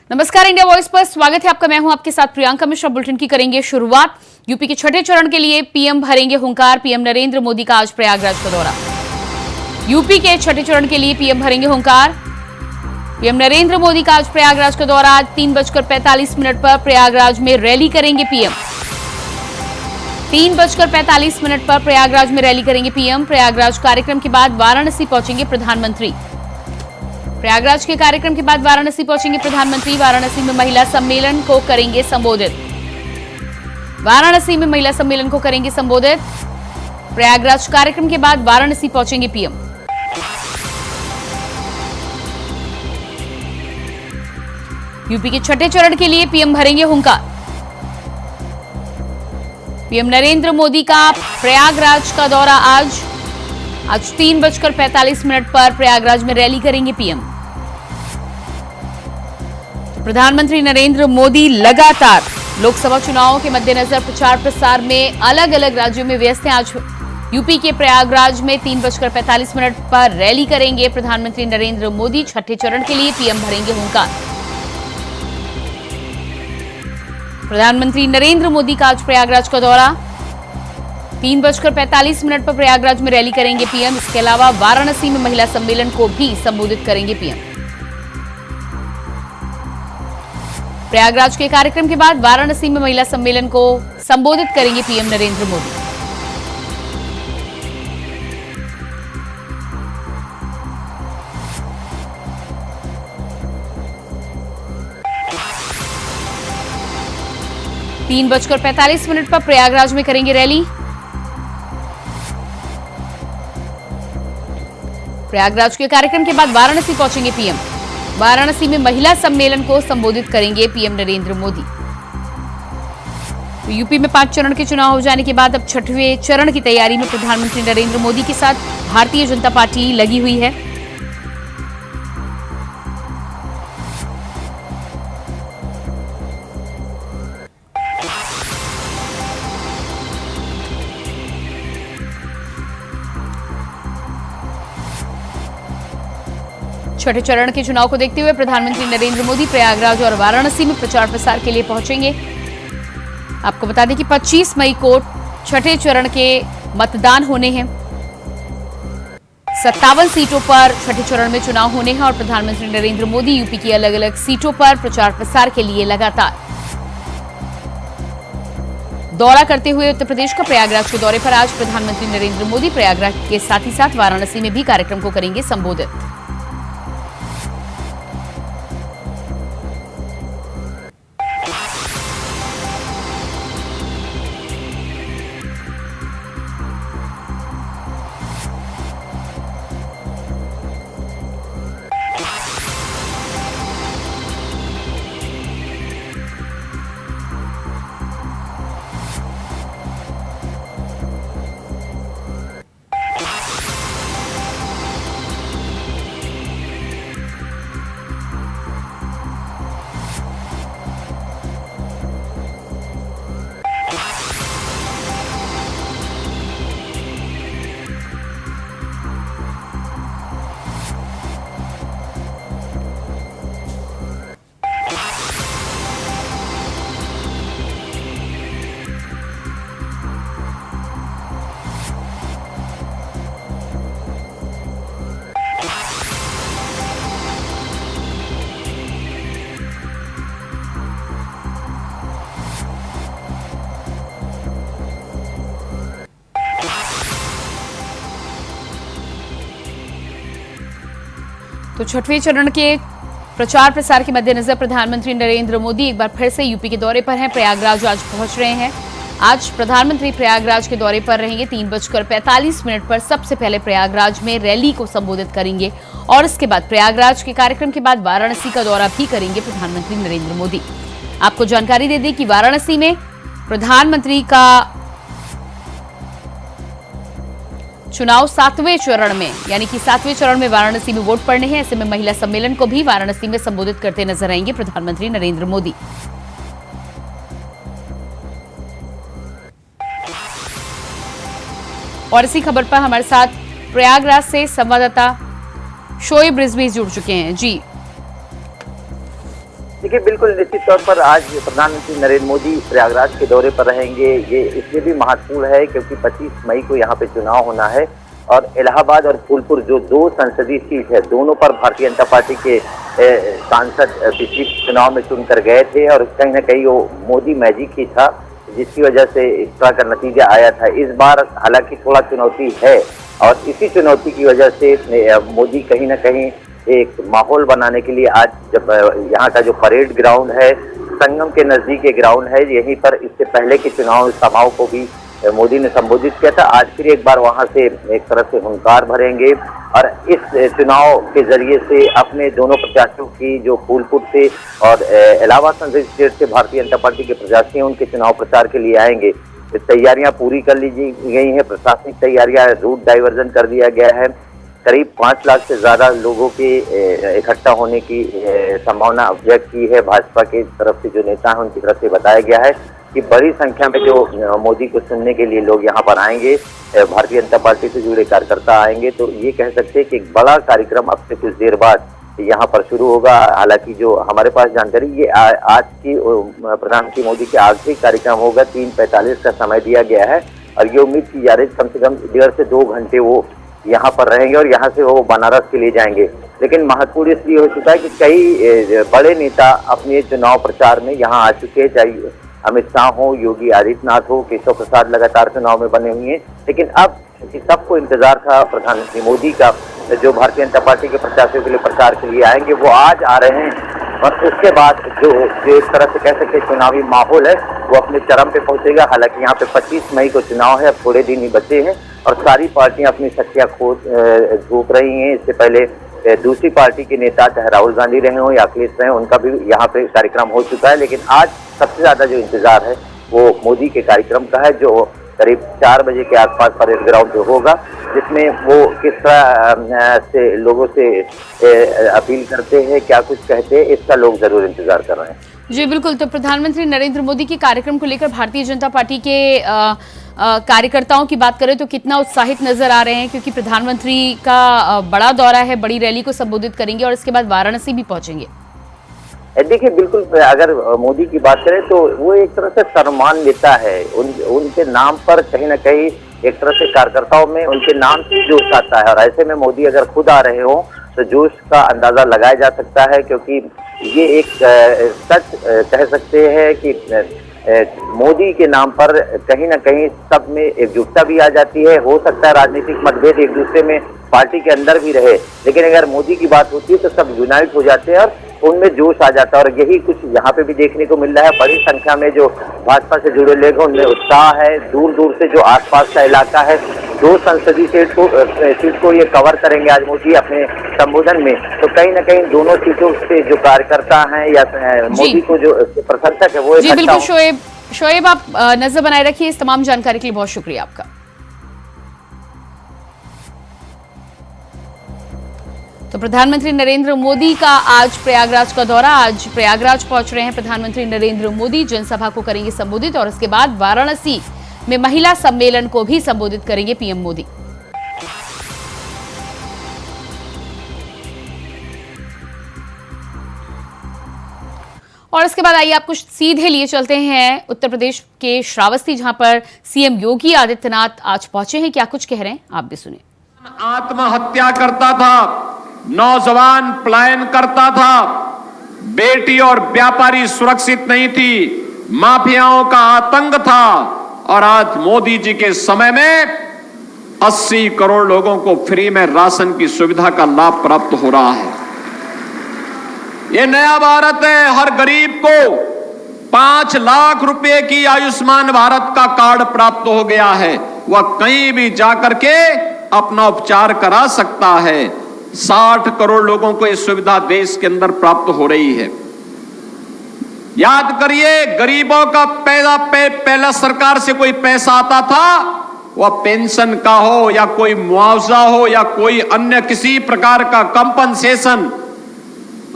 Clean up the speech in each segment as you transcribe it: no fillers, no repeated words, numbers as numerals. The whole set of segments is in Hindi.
नमस्कार, इंडिया वॉइस पर स्वागत है आपका। मैं हूं आपके साथ प्रियंका मिश्रा। बुलेटिन की करेंगे शुरुआत। यूपी के छठे चरण के लिए पीएम भरेंगे हुंकार। पीएम नरेंद्र मोदी का आज प्रयागराज का दौरा। यूपी के छठे चरण के लिए पीएम भरेंगे हुंकार। पीएम नरेंद्र मोदी का आज प्रयागराज का दौरा। आज 3:45 पर प्रयागराज में रैली करेंगे पीएम। 3:45 पर प्रयागराज में रैली करेंगे पीएम। प्रयागराज कार्यक्रम के बाद वाराणसी पहुंचेंगे प्रधानमंत्री। प्रयागराज के कार्यक्रम के बाद वाराणसी पहुंचेंगे प्रधानमंत्री। वाराणसी में महिला सम्मेलन को करेंगे संबोधित। वाराणसी में महिला सम्मेलन को करेंगे संबोधित। प्रयागराज कार्यक्रम के बाद वाराणसी पहुंचेंगे पीएम। यूपी के छठे चरण के लिए पीएम भरेंगे हुंकार। पीएम नरेंद्र मोदी का प्रयागराज का दौरा। आज 3:45 पर प्रयागराज में रैली करेंगे पीएम। प्रधानमंत्री नरेंद्र मोदी लगातार लोकसभा चुनावों के मद्देनजर प्रचार प्रसार में अलग अलग राज्यों में व्यस्त हैं। आज यूपी के प्रयागराज में 3:45 पर रैली करेंगे प्रधानमंत्री नरेंद्र मोदी। छठे चरण के लिए पीएम भरेंगे हुंकार। प्रधानमंत्री नरेंद्र मोदी का आज प्रयागराज का दौरा। 3:45 पर प्रयागराज में रैली करेंगे पीएम। इसके अलावा वाराणसी में महिला सम्मेलन को भी संबोधित करेंगे पीएम। प्रयागराज के कार्यक्रम के बाद वाराणसी में महिला सम्मेलन को संबोधित करेंगे पीएम नरेंद्र मोदी। तीन 3:45 पर प्रयागराज में करेंगे रैली। प्रयागराज के कार्यक्रम के बाद वाराणसी पहुंचेंगे पीएम। वाराणसी में महिला सम्मेलन को संबोधित करेंगे पीएम नरेंद्र मोदी। तो यूपी में 5 चरण के चुनाव हो जाने के बाद अब छठवें चरण की तैयारी में प्रधानमंत्री नरेंद्र मोदी के साथ भारतीय जनता पार्टी लगी हुई है। छठे चरण के चुनाव को देखते हुए प्रधानमंत्री नरेंद्र मोदी प्रयागराज और वाराणसी में प्रचार प्रसार के लिए पहुंचेंगे। आपको बता दें कि 25 मई को छठे चरण के मतदान होने हैं। 57 सीटों पर छठे चरण में चुनाव होने हैं और प्रधानमंत्री नरेंद्र मोदी यूपी की अलग अलग सीटों पर प्रचार प्रसार के लिए लगातार दौरा करते हुए उत्तर प्रदेश का प्रयागराज के दौरे पर आज प्रधानमंत्री नरेंद्र मोदी प्रयागराज के साथ ही साथ वाराणसी में भी कार्यक्रम को करेंगे संबोधित। तो छठवें चरण के प्रचार प्रसार के मद्देनजर प्रधानमंत्री नरेंद्र मोदी एक बार फिर से यूपी के दौरे पर हैं। प्रयागराज आज पहुंच रहे हैं। आज प्रधानमंत्री प्रयागराज के दौरे पर रहेंगे। 3:45 पर सबसे पहले प्रयागराज में रैली को संबोधित करेंगे और इसके बाद प्रयागराज के कार्यक्रम के बाद वाराणसी का दौरा भी करेंगे प्रधानमंत्री नरेंद्र मोदी। आपको जानकारी दे दें कि वाराणसी में प्रधानमंत्री का चुनाव 7वें चरण में यानी कि 7वें चरण में वाराणसी में वोट पड़ने हैं। ऐसे में महिला सम्मेलन को भी वाराणसी में संबोधित करते नजर आएंगे प्रधानमंत्री नरेंद्र मोदी। और इसी खबर पर हमारे साथ प्रयागराज से संवाददाता शोएब रिजवी जुड़ चुके हैं। जी देखिए, बिल्कुल निश्चित तौर पर आज प्रधानमंत्री नरेंद्र मोदी प्रयागराज के दौरे पर रहेंगे। ये इसलिए भी महत्वपूर्ण है क्योंकि 25 मई को यहाँ पे चुनाव होना है और इलाहाबाद और फूलपुर जो दो संसदीय सीट है, दोनों पर भारतीय जनता पार्टी के सांसद पिछले चुनाव में चुनकर गए थे और कहीं ना कहीं वो मोदी मैजिक ही था, जिसकी वजह से इस तरह का नतीजा आया था। इस बार हालांकि थोड़ा चुनौती है और इसी चुनौती की वजह से मोदी कहीं ना कहीं एक माहौल बनाने के लिए आज जब यहाँ का जो परेड ग्राउंड है, संगम के नजदीक एक ग्राउंड है, यहीं पर इससे पहले के चुनाव सभाओं को भी मोदी ने संबोधित किया था। आज फिर एक बार वहां से एक तरह से हुंकार भरेंगे और इस चुनाव के जरिए से अपने दोनों प्रत्याशियों की जो फूलपुर से और इलाहाबाद संसदीय सीट से भारतीय जनता पार्टी के प्रत्याशी हैं, उनके चुनाव प्रचार के लिए आएंगे। तैयारियां पूरी कर ली गई हैं, प्रशासनिक तैयारियां, रूट डाइवर्जन कर दिया गया है। करीब 5 लाख से ज्यादा लोगों के इकट्ठा होने की संभावना व्यक्त की है। भाजपा की तरफ से जो नेता हैं उनकी तरफ से बताया गया है कि बड़ी संख्या में जो मोदी को सुनने के लिए लोग यहाँ पर आएंगे, भारतीय जनता पार्टी से जुड़े कार्यकर्ता आएंगे। तो ये कह सकते हैं कि एक बड़ा कार्यक्रम अब से कुछ देर बाद यहाँ पर शुरू होगा। हालांकि जो हमारे पास जानकारी, ये आज की प्रधानमंत्री मोदी के आखिरी कार्यक्रम होगा। 3:45 का समय दिया गया है और ये उम्मीद की जा रही है कम से कम 1.5 से 2 घंटे वो यहाँ पर रहेंगे और यहाँ से वो बनारस के लिए जाएंगे। लेकिन महत्वपूर्ण इसलिए हो चुका है कि कई बड़े नेता अपने चुनाव प्रचार में यहाँ आ चुके हैं, चाहे अमित शाह हो, योगी आदित्यनाथ हो, केशव प्रसाद लगातार चुनाव में बने हुए हैं। लेकिन अब सबको इंतजार था प्रधानमंत्री मोदी का, जो भारतीय जनता पार्टी के प्रत्याशियों के लिए प्रचार के लिए आएंगे, वो आज आ रहे हैं और उसके बाद जो एक तरह से कह सकते चुनावी माहौल है वो अपने चरम पे पहुंचेगा। हालांकि यहाँ पे 25 मई को चुनाव है, अब थोड़े दिन ही बचे हैं और सारी पार्टियां अपनी शक्तियां झोंक रही हैं। इससे पहले दूसरी पार्टी के नेता चाहे राहुल गांधी रहे हों या अखिलेश रहे हों, उनका भी यहाँ पे कार्यक्रम हो चुका है। लेकिन आज सबसे ज्यादा जो इंतजार है वो मोदी के कार्यक्रम का है, जो करीब 4 बजे के आसपास परेड ग्राउंड पे होगा, जिसमें वो किस तरह से लोगों से अपील करते हैं, क्या कुछ कहते हैं, इसका लोग जरूर इंतजार कर रहे हैं। जी बिल्कुल। तो प्रधानमंत्री नरेंद्र मोदी के कार्यक्रम को लेकर भारतीय जनता पार्टी के कार्यकर्ताओं की बात करें तो कितना उत्साहित नजर आ रहे हैं, क्योंकि प्रधानमंत्री का बड़ा दौरा है, बड़ी रैली को संबोधित करेंगे और इसके बाद वाराणसी भी पहुंचेंगे। देखिए, बिल्कुल अगर मोदी की बात करें तो वो एक तरह से सम्मान लेता है। उनके नाम पर कहीं ना कहीं एक तरह से कार्यकर्ताओं में उनके नाम से जोश आता है और ऐसे में मोदी अगर खुद आ रहे हो तो जोश का अंदाजा लगाया जा सकता है, क्योंकि ये एक सच कह सकते हैं कि मोदी के नाम पर कहीं ना कहीं सब में एकजुटता भी आ जाती है। हो सकता है राजनीतिक मतभेद एक दूसरे में पार्टी के अंदर भी रहे, लेकिन अगर मोदी की बात होती है तो सब यूनाइट हो जाते हैं और उनमें जोश आ जाता है और यही कुछ यहाँ पे भी देखने को मिल रहा है। बड़ी संख्या में जो भाजपा से जुड़े लोग हैं उनमें उत्साह है। दूर दूर से जो आसपास का इलाका है, 2 संसदीय सीट को ये कवर करेंगे आज मोदी अपने संबोधन में। तो कहीं ना कहीं दोनों सीटों से जो कार्यकर्ता हैं या मोदी को जो प्रशंसक है वो जी बिल्कुल। शोएब आप नजर बनाए रखिए। इस तमाम जानकारी के लिए बहुत शुक्रिया आपका। तो प्रधानमंत्री नरेंद्र मोदी का आज प्रयागराज का दौरा, आज प्रयागराज पहुंच रहे हैं प्रधानमंत्री नरेंद्र मोदी, जनसभा को करेंगे संबोधित और इसके बाद वाराणसी में महिला सम्मेलन को भी संबोधित करेंगे पीएम मोदी। और इसके बाद आइए आपको सीधे लिए चलते हैं उत्तर प्रदेश के श्रावस्ती, जहां पर सीएम योगी आदित्यनाथ आज पहुंचे हैं। क्या कुछ कह रहे हैं आप भी सुनिए। आत्महत्या करता था, नौजवान पलायन करता था, बेटी और व्यापारी सुरक्षित नहीं थी, माफियाओं का आतंक था और आज मोदी जी के समय में 80 करोड़ लोगों को फ्री में राशन की सुविधा का लाभ प्राप्त हो रहा है। ये नया भारत है। हर गरीब को 5 लाख रुपए की आयुष्मान भारत का कार्ड प्राप्त हो गया है। वह कहीं भी जाकर के अपना उपचार करा सकता है। 60 करोड़ लोगों को यह सुविधा देश के अंदर प्राप्त हो रही है। याद करिए, गरीबों का पहला सरकार से कोई पैसा आता था, वह पेंशन का हो या कोई मुआवजा हो या कोई अन्य किसी प्रकार का कंपनसेशन,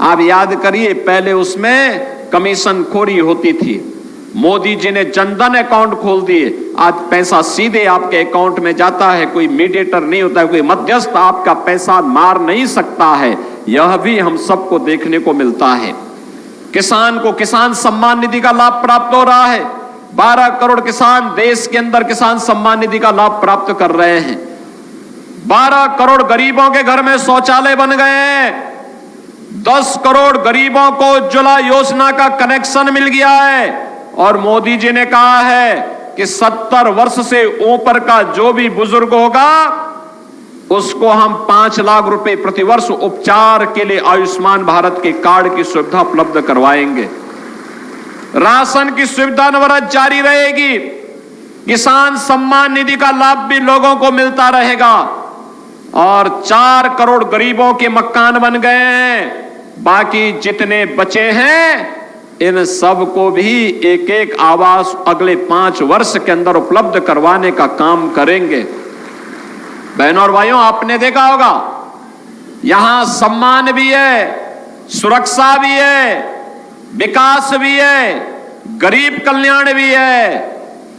आप याद करिए पहले उसमें कमीशन खोरी होती थी। मोदी जी ने जनधन अकाउंट खोल दिए, आज पैसा सीधे आपके अकाउंट में जाता है, कोई मीडिएटर नहीं होता है, कोई मध्यस्थ आपका पैसा मार नहीं सकता है। यह भी हम सबको देखने को मिलता है। किसान को किसान सम्मान निधि का लाभ प्राप्त हो रहा है। 12 करोड़ किसान देश के अंदर किसान सम्मान निधि का लाभ प्राप्त कर रहे हैं। 12 करोड़ गरीबों के घर में शौचालय बन गए हैं। 10 करोड़ गरीबों को उज्ज्वला योजना का कनेक्शन मिल गया है। और मोदी जी ने कहा है कि 70 वर्ष से ऊपर का जो भी बुजुर्ग होगा उसको हम 5 लाख रुपए प्रतिवर्ष उपचार के लिए आयुष्मान भारत के कार्ड की सुविधा उपलब्ध करवाएंगे। राशन की सुविधा अनवरत जारी रहेगी। किसान सम्मान निधि का लाभ भी लोगों को मिलता रहेगा। और 4 करोड़ गरीबों के मकान बन गए हैं। बाकी जितने बचे हैं इन सबको भी एक एक आवास अगले 5 वर्ष के अंदर उपलब्ध करवाने का काम करेंगे। बहनों और भाइयों, आपने देखा होगा यहां सम्मान भी है, सुरक्षा भी है, विकास भी है, गरीब कल्याण भी है।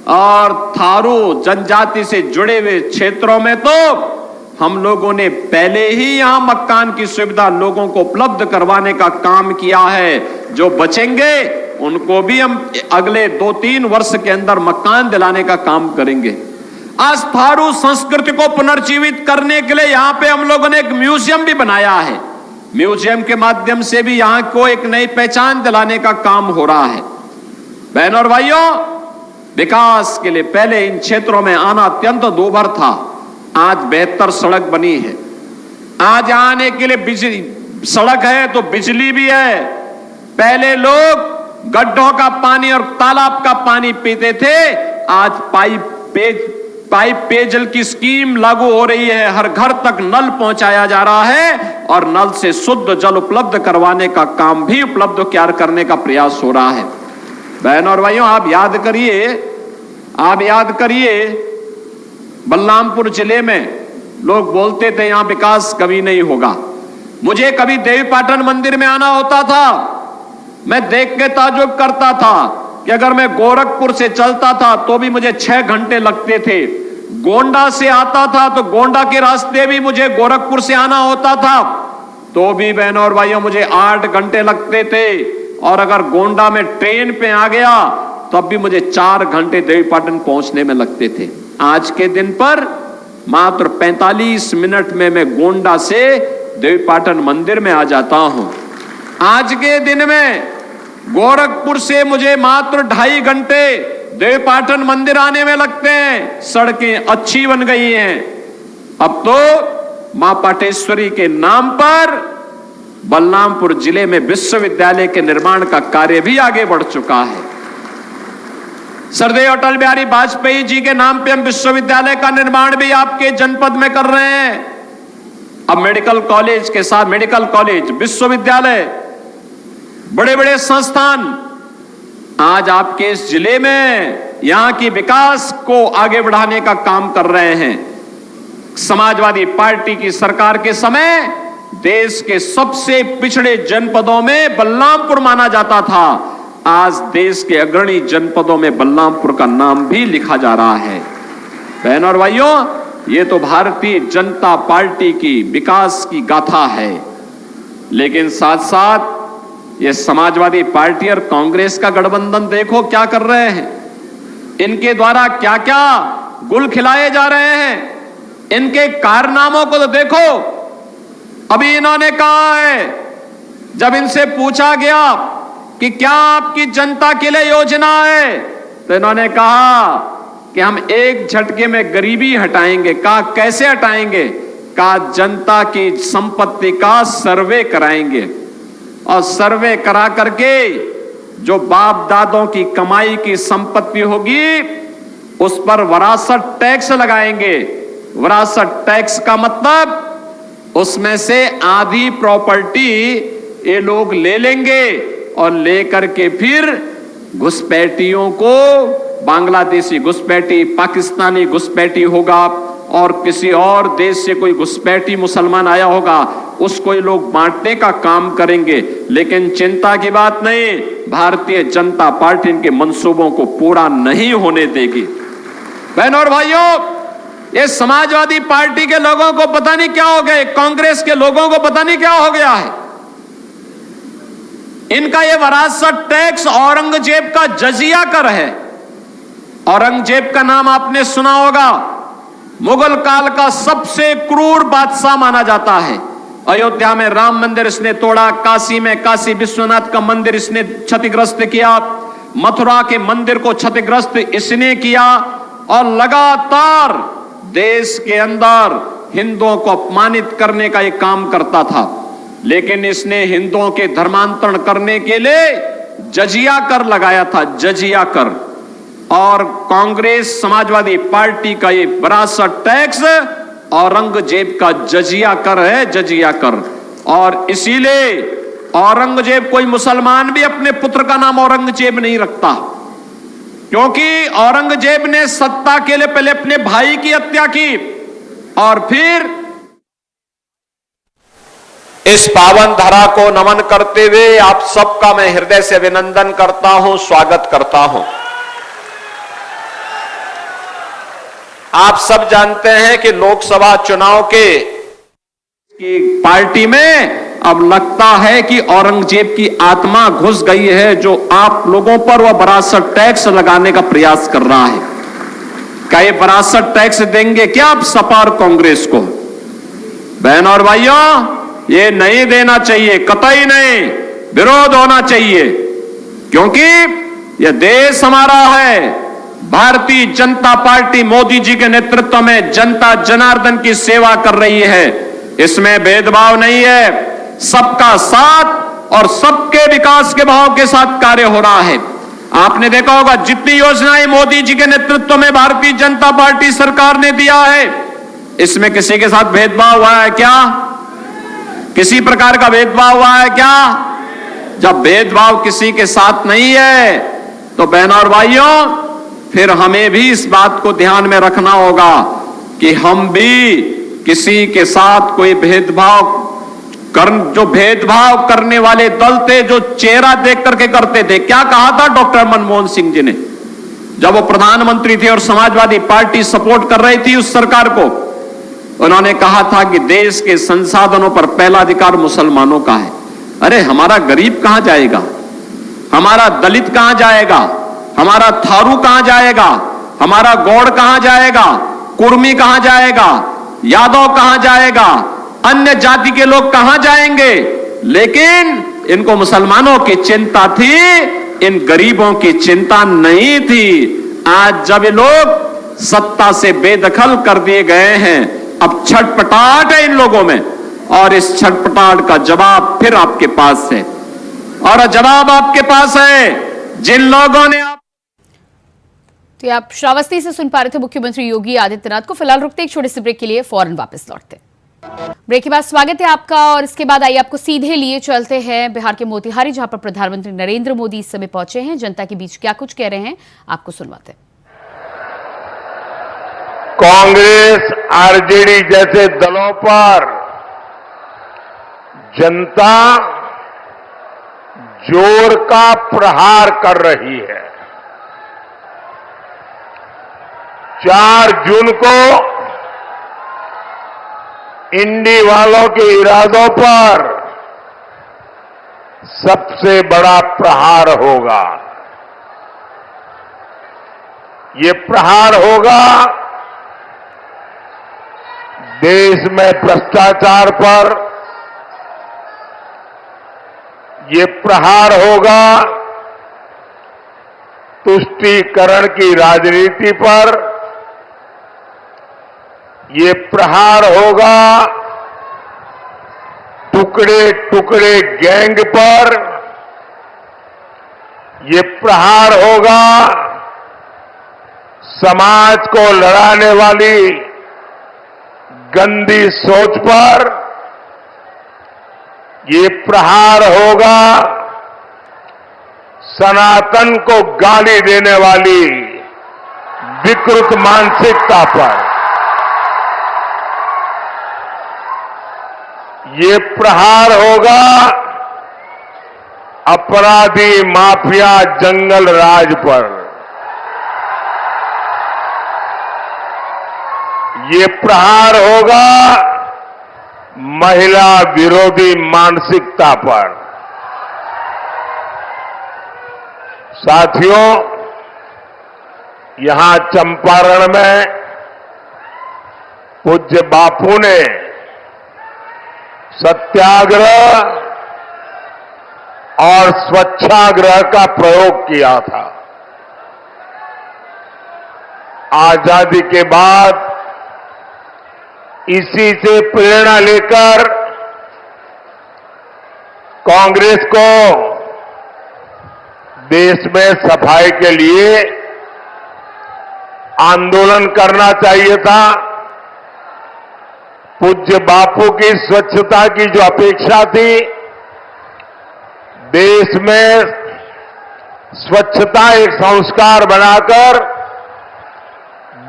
और थारू जनजाति से जुड़े हुए क्षेत्रों में तो हम लोगों ने पहले ही यहां मकान की सुविधा लोगों को उपलब्ध करवाने का काम किया है। जो बचेंगे उनको भी हम अगले 2-3 वर्ष के अंदर मकान दिलाने का काम करेंगे। आज थारू संस्कृति को पुनर्जीवित करने के लिए यहां पे हम लोगों ने एक म्यूजियम भी बनाया है। म्यूजियम के माध्यम से भी यहां को एक नई पहचान दिलाने का काम हो रहा है। बहनों और भाइयों, विकास के लिए पहले इन क्षेत्रों में आना अत्यंत दूभर था। आज बेहतर सड़क बनी है। आज आने के लिए बिजली सड़क है तो बिजली भी है। पहले लोग गड्ढों का पानी और तालाब का पानी पीते थे। आज पाइप पेयजल की स्कीम लागू हो रही है। हर घर तक नल पहुंचाया जा रहा है और नल से शुद्ध जल उपलब्ध करवाने का काम भी उपलब्ध करने का प्रयास हो रहा है। बहनों और भाइयों, आप याद करिए बलरामपुर जिले में लोग बोलते थे यहां विकास कभी नहीं होगा। मुझे कभी देवीपाटन मंदिर में आना होता था, मैं देख के ताज्जुब करता था कि अगर मैं गोरखपुर से चलता था तो भी मुझे 6 घंटे लगते थे। गोंडा से आता था तो गोंडा के रास्ते भी मुझे गोरखपुर से आना होता था तो भी बहनों और भाइयों मुझे 8 घंटे लगते थे। और अगर गोंडा में ट्रेन पे आ गया तब भी मुझे 4 घंटे देवीपाटन पहुंचने में लगते थे। आज के दिन पर मात्र 45 मिनट में मैं गोंडा से देवीपाटन मंदिर में आ जाता हूं। आज के दिन में गोरखपुर से मुझे मात्र 2.5 घंटे देवीपाटन मंदिर आने में लगते हैं। सड़कें अच्छी बन गई हैं। अब तो मां पाटेश्वरी के नाम पर बलरामपुर जिले में विश्वविद्यालय के निर्माण का कार्य भी आगे बढ़ चुका है। सरदेव अटल बिहारी वाजपेयी जी के नाम पे हम विश्वविद्यालय का निर्माण भी आपके जनपद में कर रहे हैं। अब मेडिकल कॉलेज के साथ मेडिकल कॉलेज, विश्वविद्यालय, बड़े बड़े संस्थान आज आपके इस जिले में यहां की विकास को आगे बढ़ाने का काम कर रहे हैं। समाजवादी पार्टी की सरकार के समय देश के सबसे पिछड़े जनपदों में बलरामपुर माना जाता था। आज देश के अग्रणी जनपदों में बलरामपुर का नाम भी लिखा जा रहा है। बहनों और भाइयों, ये तो भारतीय जनता पार्टी की विकास की गाथा है। लेकिन साथ साथ ये समाजवादी पार्टी और कांग्रेस का गठबंधन देखो क्या कर रहे हैं। इनके द्वारा क्या क्या गुल खिलाए जा रहे हैं। इनके कारनामों को तो देखो। अभी इन्होंने कहा है, जब इनसे पूछा गया कि क्या आपकी जनता के लिए योजना है, तो इन्होंने कहा कि हम एक झटके में गरीबी हटाएंगे। कहा कैसे हटाएंगे? कहा जनता की संपत्ति का सर्वे कराएंगे और सर्वे करा करके जो बाप दादों की कमाई की संपत्ति होगी उस पर विरासत टैक्स लगाएंगे। विरासत टैक्स का मतलब उसमें से आधी प्रॉपर्टी ये लोग ले लेंगे और लेकर के फिर घुसपैठियों को, बांग्लादेशी घुसपैठी, पाकिस्तानी घुसपैठी होगा और किसी और देश से कोई घुसपैठी मुसलमान आया होगा, उसको ये लोग बांटने का काम करेंगे। लेकिन चिंता की बात नहीं, भारतीय जनता पार्टी इनके मंसूबों को पूरा नहीं होने देगी। बहनों और भाइयों, ये समाजवादी पार्टी के लोगों को पता नहीं क्या हो गया, कांग्रेस के लोगों को पता नहीं क्या हो गया है। इनका ये विरासत टैक्स औरंगजेब का जजिया कर है। औरंगजेब का नाम आपने सुना होगा, मुगल काल का सबसे क्रूर बादशाह माना जाता है। अयोध्या में राम मंदिर इसने तोड़ा, काशी में काशी विश्वनाथ का मंदिर इसने क्षतिग्रस्त किया, मथुरा के मंदिर को क्षतिग्रस्त इसने किया और लगातार देश के अंदर हिंदुओं को अपमानित करने का यह काम करता था। लेकिन इसने हिंदुओं के धर्मांतरण करने के लिए जजिया कर लगाया था, जजिया कर। और कांग्रेस समाजवादी पार्टी का ये विरासत टैक्स औरंगजेब का जजिया कर है, जजिया कर। और इसीलिए औरंगजेब, कोई मुसलमान भी अपने पुत्र का नाम औरंगजेब नहीं रखता, क्योंकि औरंगजेब ने सत्ता के लिए पहले अपने भाई की हत्या की और फिर इस पावन धरा को नमन करते हुए आप सबका मैं हृदय से अभिनंदन करता हूं, स्वागत करता हूं। आप सब जानते हैं कि लोकसभा चुनाव के पार्टी में अब लगता है कि औरंगजेब की आत्मा घुस गई है, जो आप लोगों पर वह विरासत टैक्स लगाने का प्रयास कर रहा है। क्या ये विरासत टैक्स देंगे क्या आप सपा और कांग्रेस को? बहन और भाइयों, ये नहीं देना चाहिए, कतई नहीं, विरोध होना चाहिए, क्योंकि यह देश हमारा है। भारतीय जनता पार्टी मोदी जी के नेतृत्व में जनता जनार्दन की सेवा कर रही है, इसमें भेदभाव नहीं है, सबका साथ और सबके विकास के भाव के साथ कार्य हो रहा है। आपने देखा होगा जितनी योजनाएं मोदी जी के नेतृत्व में भारतीय जनता पार्टी सरकार ने दिया है, इसमें किसी के साथ भेदभाव हुआ है क्या? किसी प्रकार का भेदभाव हुआ है क्या? जब भेदभाव किसी के साथ नहीं है तो बहनों और भाइयों, फिर हमें भी इस बात को ध्यान में रखना होगा कि हम भी किसी के साथ कोई जो भेदभाव करने वाले दल थे, जो चेहरा देख करके करते थे। क्या कहा था डॉक्टर मनमोहन सिंह जी ने जब वो प्रधानमंत्री थे और समाजवादी पार्टी सपोर्ट कर रही थी उस सरकार को? उन्होंने कहा था कि देश के संसाधनों पर पहला अधिकार मुसलमानों का है। अरे हमारा गरीब कहां जाएगा? हमारा दलित कहां जाएगा? हमारा थारू कहां जाएगा? हमारा गौड़ कहां जाएगा? कुर्मी कहां जाएगा? यादव कहां जाएगा? अन्य जाति के लोग कहां जाएंगे? लेकिन इनको मुसलमानों की चिंता थी, इन गरीबों की चिंता नहीं थी। आज जब ये लोग सत्ता से बेदखल कर दिए गए हैं, अब छटपटाहट है इन लोगों में, और इस छटपटाहट का जवाब फिर आपके पास है। और जवाब आपके पास है जिन लोगों ने तो आप श्रावस्ती से सुन पा रहे थे मुख्यमंत्री योगी आदित्यनाथ को। फिलहाल रुकते एक छोटे से ब्रेक के लिए, फौरन वापस लौटते। ब्रेक के बाद स्वागत है आपका, और इसके बाद आइए आपको सीधे लिए चलते हैं बिहार के मोतिहारी, जहां पर प्रधानमंत्री नरेंद्र मोदी इस समय पहुंचे हैं। जनता के बीच क्या कुछ कह रहे हैं आपको सुनवाते हैं। कांग्रेस, आरजेडी जैसे दलों पर जनता जोर का प्रहार कर रही है। 4 जून को इंडी वालों के इरादों पर सबसे बड़ा प्रहार होगा। ये प्रहार होगा देश में भ्रष्टाचार पर, ये प्रहार होगा तुष्टीकरण की राजनीति पर, ये प्रहार होगा टुकड़े टुकड़े गैंग पर, ये प्रहार होगा समाज को लड़ाने वाली गंदी सोच पर, ये प्रहार होगा सनातन को गाली देने वाली विकृत मानसिकता पर, ये प्रहार होगा अपराधी माफिया जंगल राज पर, ये प्रहार होगा महिला विरोधी मानसिकता पर, साथियों, यहां चंपारण में पूज्य बापू ने सत्याग्रह और स्वच्छाग्रह का प्रयोग किया था। आजादी के बाद इसी से प्रेरणा लेकर कांग्रेस को देश में सफाई के लिए आंदोलन करना चाहिए था। पूज्य बापू की स्वच्छता की जो अपेक्षा थी, देश में स्वच्छता एक संस्कार बनाकर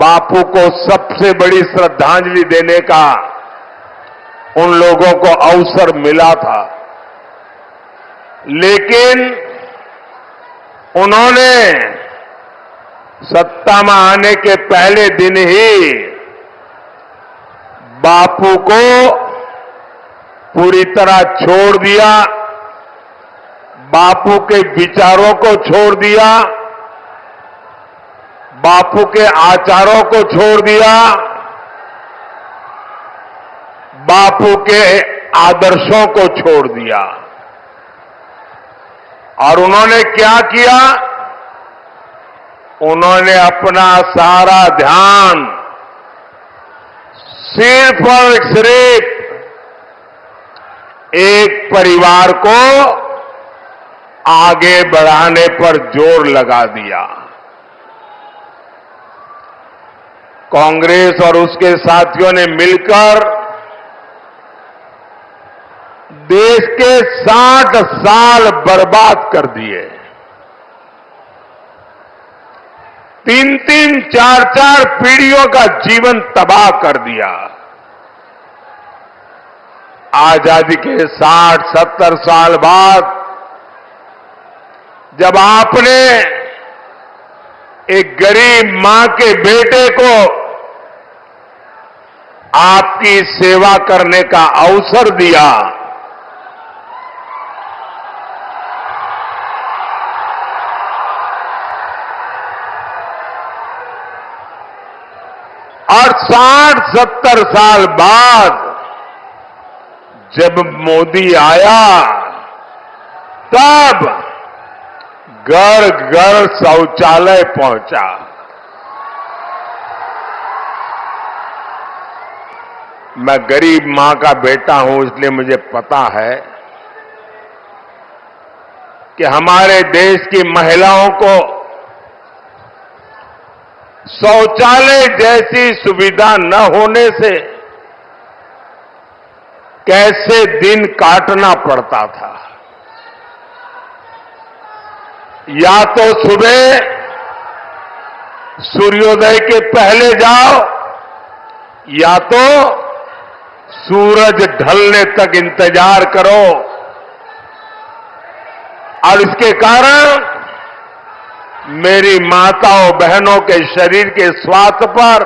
बापू को सबसे बड़ी श्रद्धांजलि देने का उन लोगों को अवसर मिला था। लेकिन उन्होंने सत्ता में आने के पहले दिन ही बापू को पूरी तरह छोड़ दिया, बापू के विचारों को छोड़ दिया, बापू के आचारों को छोड़ दिया, बापू के आदर्शों को छोड़ दिया। और उन्होंने क्या किया? उन्होंने अपना सारा ध्यान सिर्फ और सिर्फ एक परिवार को आगे बढ़ाने पर जोर लगा दिया। कांग्रेस और उसके साथियों ने मिलकर देश के 60 साल बर्बाद कर दिए। 3-3, 4-4 पीढ़ियों का जीवन तबाह कर दिया। आजादी के 60-70 साल बाद जब आपने एक गरीब मां के बेटे को आपकी सेवा करने का अवसर दिया, और 60-70 साल बाद जब मोदी आया, तब घर घर शौचालय पहुंचा। मैं गरीब मां का बेटा हूं, इसलिए मुझे पता है कि हमारे देश की महिलाओं को शौचालय जैसी सुविधा न होने से कैसे दिन काटना पड़ता था। या तो सुबह सूर्योदय के पहले जाओ, या तो सूरज ढलने तक इंतजार करो। और इसके कारण मेरी माताओं बहनों के शरीर के स्वास्थ्य पर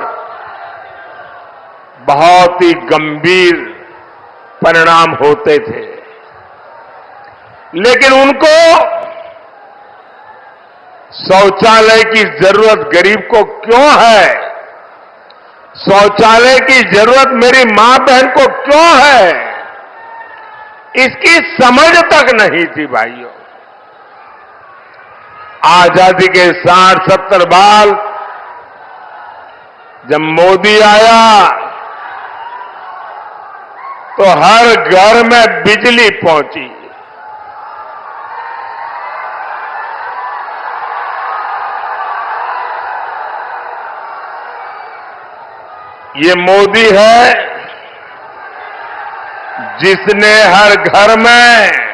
बहुत ही गंभीर परिणाम होते थे। लेकिन उनको शौचालय की जरूरत गरीब को क्यों है, शौचालय की जरूरत मेरी मां बहन को क्यों है, इसकी समझ तक नहीं थी भाइयों। आजादी के 60-70 बाद जब मोदी आया तो हर घर में बिजली पहुंची। ये मोदी है जिसने हर घर में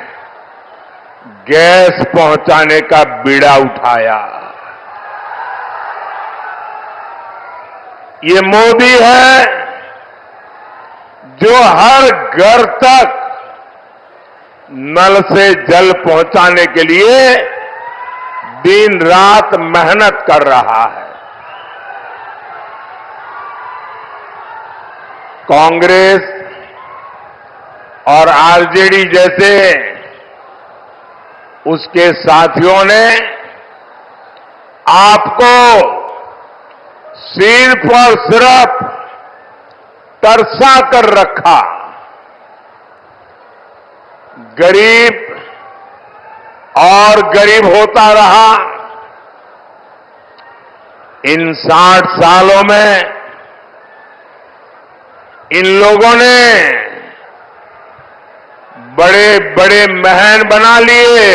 गैस पहुंचाने का बीड़ा उठाया। ये मोदी है जो हर घर तक नल से जल पहुंचाने के लिए दिन रात मेहनत कर रहा है। कांग्रेस और आरजेडी जैसे उसके साथियों ने आपको सिर्फ और सिर्फ तरसा कर रखा। गरीब और गरीब होता रहा। इन 60 सालों में इन लोगों ने बड़े बड़े महल बना लिए।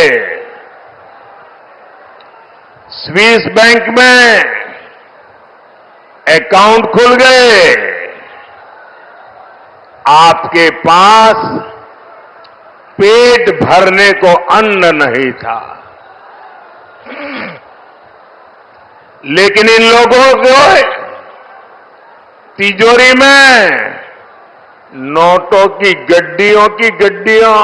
स्विस बैंक में अकाउंट खुल गए। आपके पास पेट भरने को अन्न नहीं था, लेकिन इन लोगों को तिजोरी में नोटों की गड्डियों,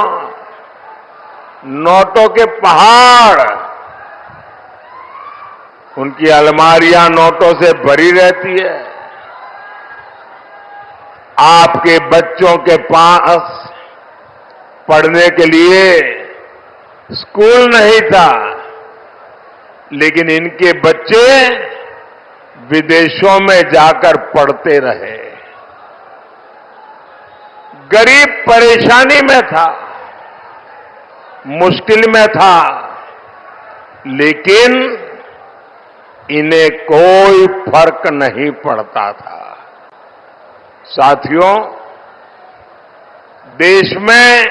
नोटों के पहाड़, उनकी अलमारियां नोटों से भरी रहती है। आपके बच्चों के पास पढ़ने के लिए स्कूल नहीं था, लेकिन इनके बच्चे विदेशों में जाकर पढ़ते रहे। गरीब परेशानी में था, मुश्किल में था, लेकिन इन्हें कोई फर्क नहीं पड़ता था। साथियों, देश में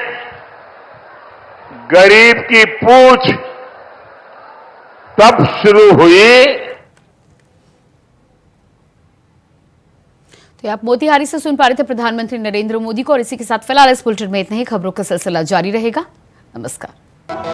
गरीब की पूछ तब शुरू हुई। तो आप मोतिहारी से सुन पा रहे थे प्रधानमंत्री नरेंद्र मोदी को, और इसी के साथ फिलहाल इस बुलेटिन में इतना ही। खबरों का सिलसिला जारी रहेगा। नमस्कार।